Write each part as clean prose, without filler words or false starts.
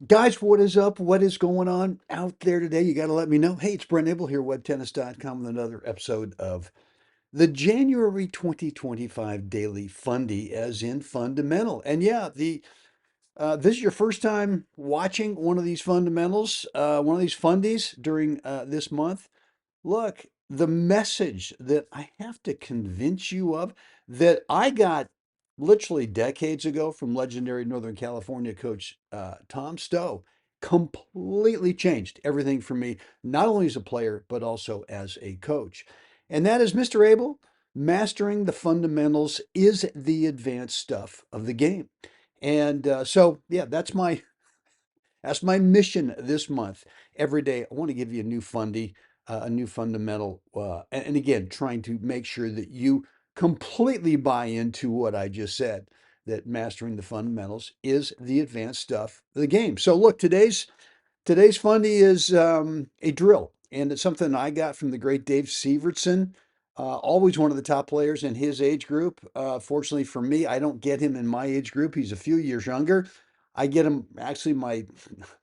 Guys, what is up? What is going on out there today? You got to let me know. Hey, it's Brent Abel here, webtennis.com, with another episode of the January 2025 Daily Fundy, as in fundamental. And yeah, this is your first time watching one of these fundamentals, one of these fundies during this month. Look, the message that I have to convince you of that I got literally decades ago from legendary Northern California coach Tom Stowe completely changed everything for me, not only as a player, but also as a coach. And that is Mr. Abel, mastering the fundamentals is the advanced stuff of the game. And yeah, that's my mission this month. Every day, I want to give you a new fundy, a new fundamental, and again, trying to make sure that you completely buy into what I just said. That mastering the fundamentals is the advanced stuff of the game. So, look, today's fundy is a drill, and it's something I got from the great Dave Severson. Always one of the top players in his age group. Fortunately for me, I don't get him in my age group. He's a few years younger. I get him actually my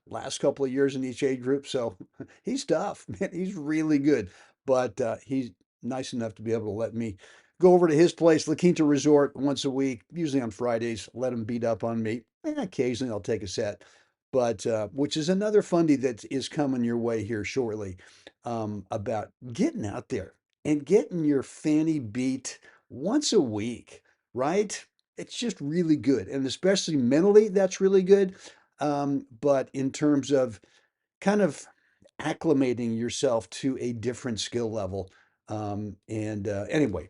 last couple of years in each age group. So he's tough, man. He's really good, but he's nice enough to be able to let me go over to his place, La Quinta Resort, once a week, usually on Fridays. Let him beat up on me. And occasionally I'll take a set, but which is another fundy that is coming your way here shortly, about getting out there and getting your fanny beat once a week, right? It's just really good. And especially mentally, that's really good. But in terms of kind of acclimating yourself to a different skill level. And anyway,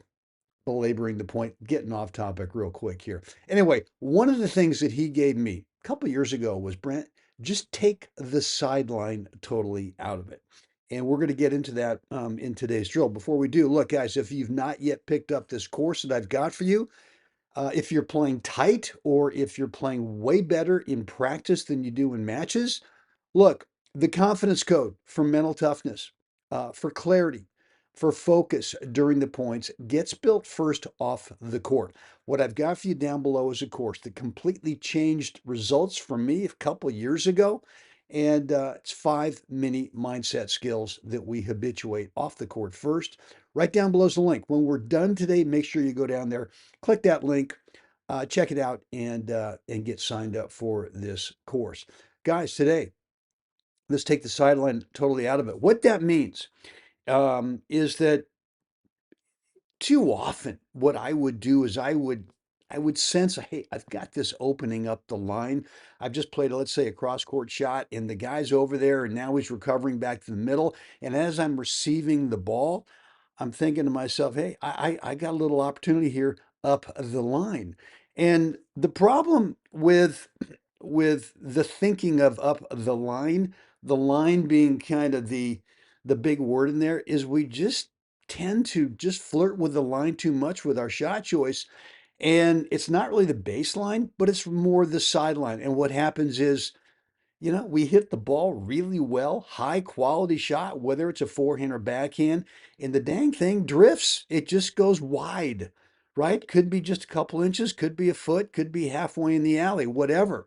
belaboring the point, getting off topic real quick here. Anyway, one of the things that he gave me a couple years ago was, Brent, just take the sideline totally out of it. And we're going to get into that in today's drill. Before we do, look, guys, if you've not yet picked up this course that I've got for you, if you're playing tight or if you're playing way better in practice than you do in matches, look, the confidence code for mental toughness, for clarity, for focus during the points gets built first off the court. What I've got for you down below is a course that completely changed results for me a couple of years ago. And it's 5 mini mindset skills that we habituate off the court first. Right down below is the link. When we're done today, make sure you go down there, click that link, check it out, and get signed up for this course. Guys, today, let's take the sideline totally out of it. What that means is that too often what I would do is I would sense, hey, I've got this opening up the line. I've just played, let's say, a cross court shot, and the guy's over there, and now he's recovering back to the middle. And as I'm receiving the ball, I'm thinking to myself, hey, I got a little opportunity here up the line. And the problem with the thinking of up the line being kind of the big word in there, is we just tend to just flirt with the line too much with our shot choice. And it's not really the baseline, but it's more the sideline. And what happens is, we hit the ball really well, high quality shot, whether it's a forehand or backhand, and the dang thing drifts. It just goes wide, right? Could be just a couple inches, could be a foot, could be halfway in the alley, whatever.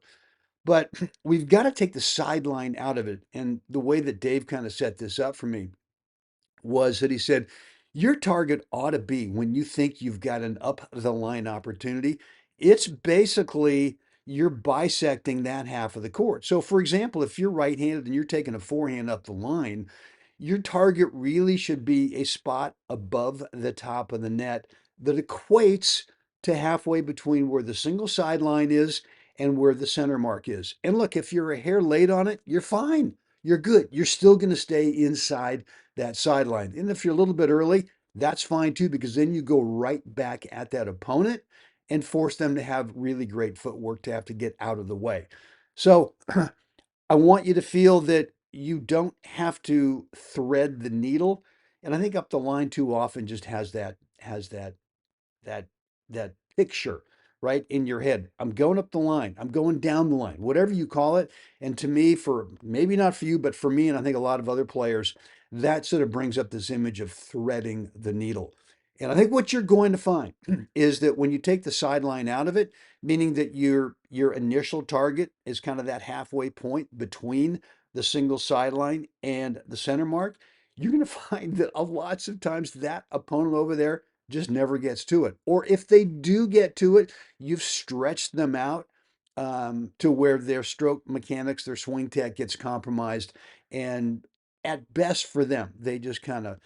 But we've got to take the sideline out of it. And the way that Dave kind of set this up for me was that he said, your target ought to be, when you think you've got an up the line opportunity, it's basically you're bisecting that half of the court. So, for example, if you're right handed and you're taking a forehand up the line, your target really should be a spot above the top of the net that equates to halfway between where the single sideline is and where the center mark is. And look, if you're a hair late on it, you're fine. You're good. You're still going to stay inside that sideline. And if you're a little bit early, that's fine too, because then you go right back at that opponent and force them to have really great footwork to have to get out of the way. So I want you to feel that you don't have to thread the needle. And I think up the line too often just that that picture right in your head. I'm going up the line. I'm going down the line, whatever you call it. And to me, for maybe not for you, but for me, and I think a lot of other players, that sort of brings up this image of threading the needle. And I think what you're going to find is that when you take the sideline out of it, meaning that your initial target is kind of that halfway point between the single sideline and the center mark, you're going to find that a lots of times that opponent over there just never gets to it. Or if they do get to it, you've stretched them out to where their stroke mechanics, their swing tech gets compromised, and at best for them, they just kind of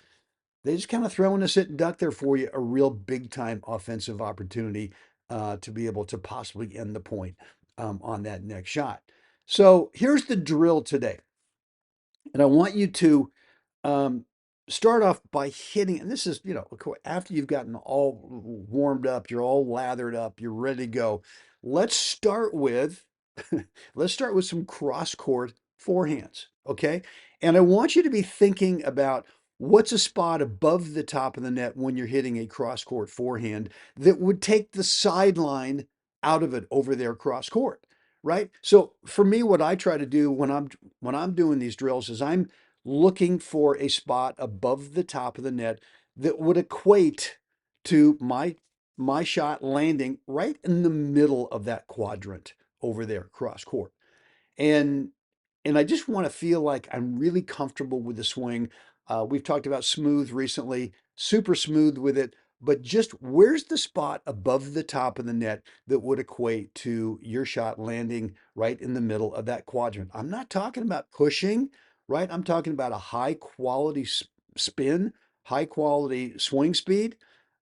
throw in a sit and duck there for you, a real big time offensive opportunity to be able to possibly end the point on that next shot. So here's the drill today. And I want you to um, start off by hitting, and this is, after you've gotten all warmed up, you're all lathered up, you're ready to go. Let's start with let's start with some cross court forehands, okay? And I want you to be thinking about what's a spot above the top of the net when you're hitting a cross court forehand that would take the sideline out of it over there cross court, right? So for me, what I try to do when I'm doing these drills is I'm looking for a spot above the top of the net that would equate to my shot landing right in the middle of that quadrant over there cross court. And I just want to feel like I'm really comfortable with the swing. We've talked about smooth recently, super smooth with it, but just where's the spot above the top of the net that would equate to your shot landing right in the middle of that quadrant? I'm not talking about pushing, right? I'm talking about a high quality spin, high quality swing speed,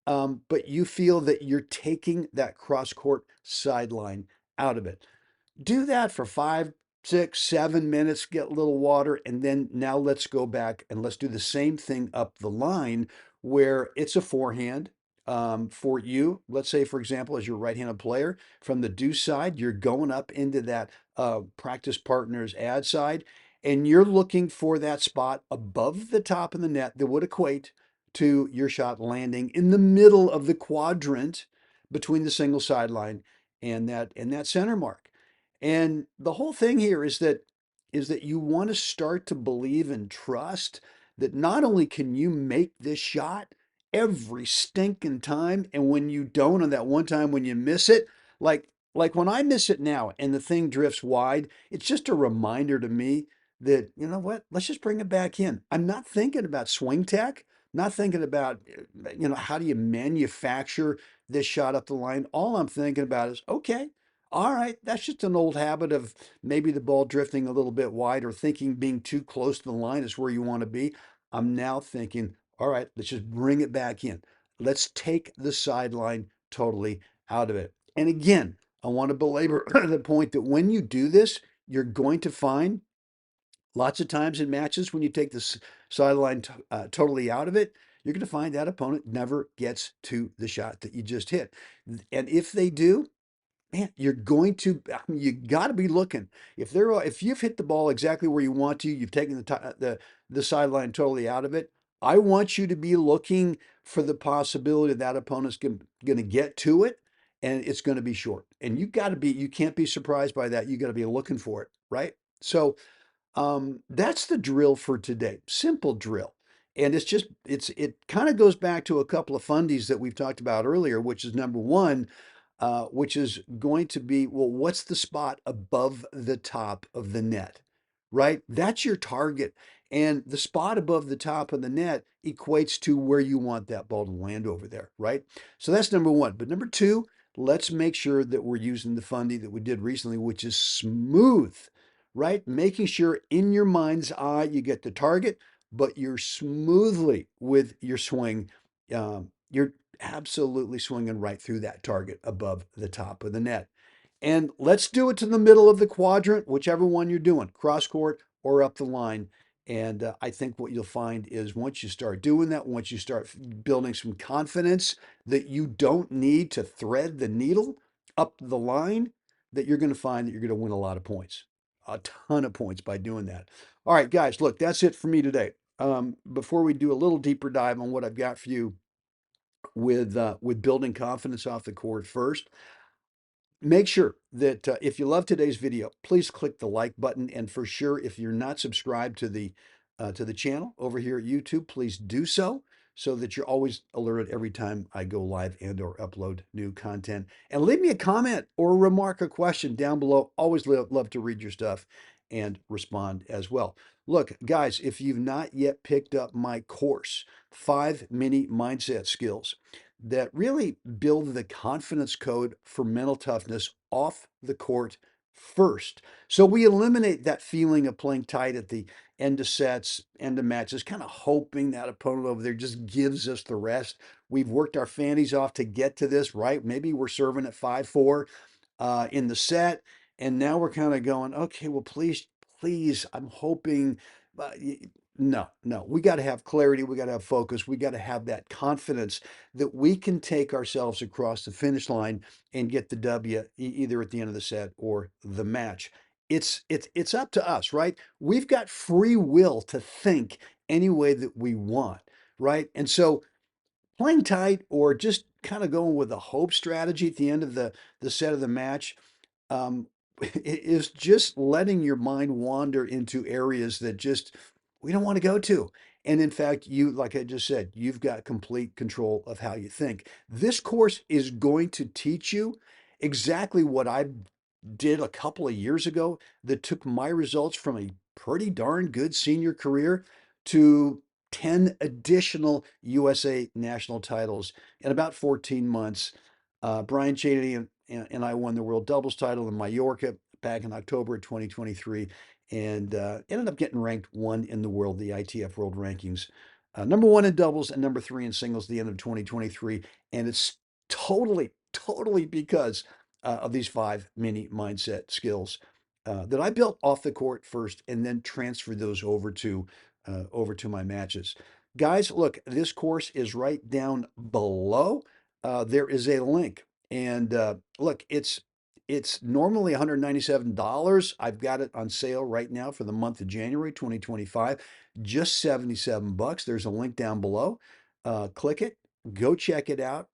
but you feel that you're taking that cross court sideline out of it. Do that for 5, 6, 7 minutes, get a little water, and then now let's go back and let's do the same thing up the line where it's a forehand. For you, let's say, for example, as your right-handed player, from the deuce side, you're going up into that practice partner's ad side, and you're looking for that spot above the top of the net that would equate to your shot landing in the middle of the quadrant between the single sideline and that center mark. And the whole thing here is that you want to start to believe and trust that not only can you make this shot every stinking time, and when you don't on that one time when you miss it, like when I miss it now and the thing drifts wide, it's just a reminder to me that, you know what, let's just bring it back in. I'm not thinking about swing tech, not thinking about, how do you manufacture this shot up the line. All I'm thinking about is, okay, all right, that's just an old habit of maybe the ball drifting a little bit wide or thinking being too close to the line is where you want to be. I'm now thinking, all right, let's just bring it back in. Let's take the sideline totally out of it. And again, I want to belabor the point that when you do this, you're going to find lots of times in matches when you take the sideline totally out of it, you're going to find that opponent never gets to the shot that you just hit. And if they do, man, you're going to, I mean, you got to be looking. If you've hit the ball exactly where you want to, you've taken the sideline totally out of it. I want you to be looking for the possibility that opponent's going to get to it, and it's going to be short. And you can't be surprised by that. You got to be looking for it, right? So that's the drill for today. Simple drill. And it kind of goes back to a couple of fundies that we've talked about earlier, which is number one, which is going to be, well, what's the spot above the top of the net, right? That's your target. And the spot above the top of the net equates to where you want that ball to land over there, right? So that's number one. But number two, let's make sure that we're using the fundy that we did recently, which is smooth, right? Making sure in your mind's eye you get the target, but you're smoothly with your swing. You're absolutely swinging right through that target above the top of the net. And let's do it to the middle of the quadrant, whichever one you're doing, cross court or up the line. And I think what you'll find is once you start doing that, once you start building some confidence that you don't need to thread the needle up the line, that you're going to find that you're going to win a lot of points, a ton of points by doing that. All right, guys, look, that's it for me today. Before we do a little deeper dive on what I've got for you with building confidence off the court first, make sure that if you love today's video, please click the like button. And for sure, if you're not subscribed to the channel over here at YouTube, please do so so that you're always alerted every time I go live and or upload new content. And leave me a comment or a remark, a question down below. Always love to read your stuff and respond as well. Look, guys, if you've not yet picked up my course, 5 mini mindset skills that really build the confidence code for mental toughness off the court first. So we eliminate that feeling of playing tight at the end of sets, end of matches, kind of hoping that opponent over there just gives us the rest. We've worked our fannies off to get to this, right? Maybe we're serving at 5-4 in the set, and now we're kind of going, okay, well, please, please, I'm hoping. No, no, we got to have clarity. We got to have focus. We got to have that confidence that we can take ourselves across the finish line and get the W either at the end of the set or the match. It's up to us, right? We've got free will to think any way that we want, right? And so playing tight or just kind of going with a hope strategy at the end of the set of the match um, is just letting your mind wander into areas that just we don't want to go to. And in fact, you, like I just said, you've got complete control of how you think. This course is going to teach you exactly what I did a couple of years ago that took my results from a pretty darn good senior career to 10 additional USA national titles in about 14 months. Brian Cheney and I won the World Doubles title in Mallorca back in October of 2023 and ended up getting ranked one in the world, the ITF World Rankings. Number one in doubles and number three in singles at the end of 2023. And it's totally because of these 5 mini mindset skills that I built off the court first and then transferred those over to my matches. Guys, look, this course is right down below. There is a link, and look, it's normally $197. I've got it on sale right now for the month of January 2025, just 77 bucks. There's a link down below. Click it, go check it out,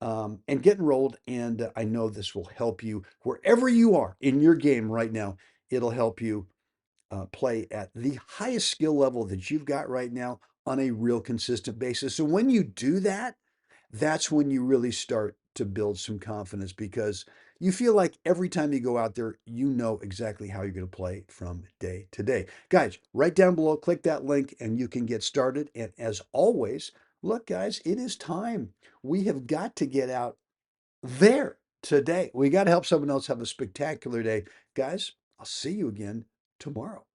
and get enrolled. And I know this will help you wherever you are in your game right now. It'll help you play at the highest skill level that you've got right now on a real consistent basis. So when you do that, that's when you really start to build some confidence because you feel like every time you go out there, you know exactly how you're going to play from day to day. Guys, right down below, click that link and you can get started. And as always, look, guys, it is time. We have got to get out there today. We got to help someone else have a spectacular day. Guys, I'll see you again tomorrow.